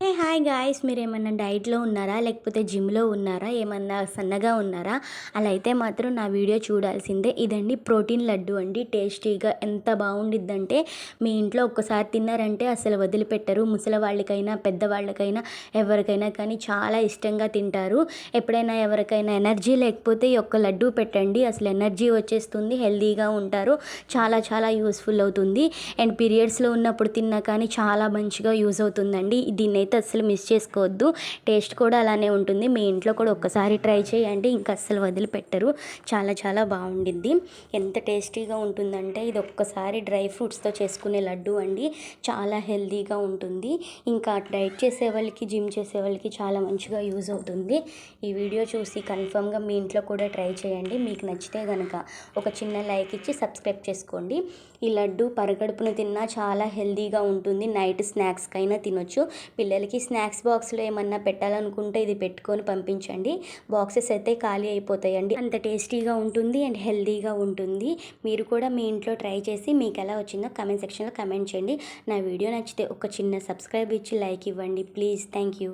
Hi guys, మీరేమన్నా డైట్‌లో ఉన్నారా? లేకపోతే జిమ్‌లో ఉన్నారా? ఏమన్నా సన్నగా ఉన్నారా? అలా అయితే మాత్రం నా వీడియో చూడాల్సిందే. ఇదండి ప్రోటీన్ లడ్డు అండి. టేస్టీగా ఎంత బావుండిద్దంటే మీ ఇంట్లో ఒక్కసారి తిన్నారంటే అసలు వదిలిపెట్టరు. ముసలివాళ్ళకైనా, పెద్దవాళ్ళకైనా, ఎవరికైనా కానీ చాలా ఇష్టంగా తింటారు. ఎప్పుడైనా ఎవరికైనా ఎనర్జీ లేకపోతే ఈ ఒక్క లడ్డూ పెట్టండి. అసలు ఎనర్జీ వచ్చేస్తుంది. హెల్తీగా ఉంటారు. చాలా చాలా యూజ్‌ఫుల్ అవుతుంది. అండ్ పీరియడ్స్‌లో ఉన్నప్పుడు తిన్నా కానీ చాలా మంచిగా యూజ్ అవుతుందండి. దీన్నైతే అస్సలు మిస్ చేసుకోవద్దు. టేస్ట్ కూడా అలానే ఉంటుంది. మీ ఇంట్లో కూడా ఒక్కసారి ట్రై చేయండి. ఇంకా అస్సలు వదిలిపెట్టరు. చాలా చాలా బాగుండిద్ది. ఎంత టేస్టీగా ఉంటుందంటే ఇది ఒక్కసారి డ్రై ఫ్రూట్స్తో చేసుకునే లడ్డు అండి. చాలా హెల్తీగా ఉంటుంది. ఇంకా డైట్ చేసే వాళ్ళకి, జిమ్ చేసే వాళ్ళకి చాలా మంచిగా యూజ్ అవుతుంది. ఈ వీడియో చూసి కన్ఫర్మ్గా మీ ఇంట్లో కూడా ట్రై చేయండి. మీకు నచ్చితే కనుక ఒక చిన్న లైక్ ఇచ్చి సబ్స్క్రైబ్ చేసుకోండి. ఈ లడ్డు పరగడుపున తిన్నా చాలా హెల్తీగా ఉంటుంది. నైట్ స్నాక్స్కైనా తినొచ్చు. పిల్లలకి స్నాక్స్ బాక్స్లో ఏమన్నా పెట్టాలనుకుంటే ఇది పెట్టుకొని పంపించండి. బాక్సెస్ అయితే ఖాళీ అయిపోతాయండి. అంత టేస్టీగా ఉంటుంది అండ్ హెల్తీగా ఉంటుంది. మీరు కూడా మీ ఇంట్లో ట్రై చేసి మీకు ఎలా వచ్చిందో కామెంట్ సెక్షన్లో కామెంట్ చేయండి. నా వీడియో నచ్చితే ఒక చిన్న సబ్స్క్రైబ్ ఇచ్చి లైక్ ఇవ్వండి ప్లీజ్. Thank you.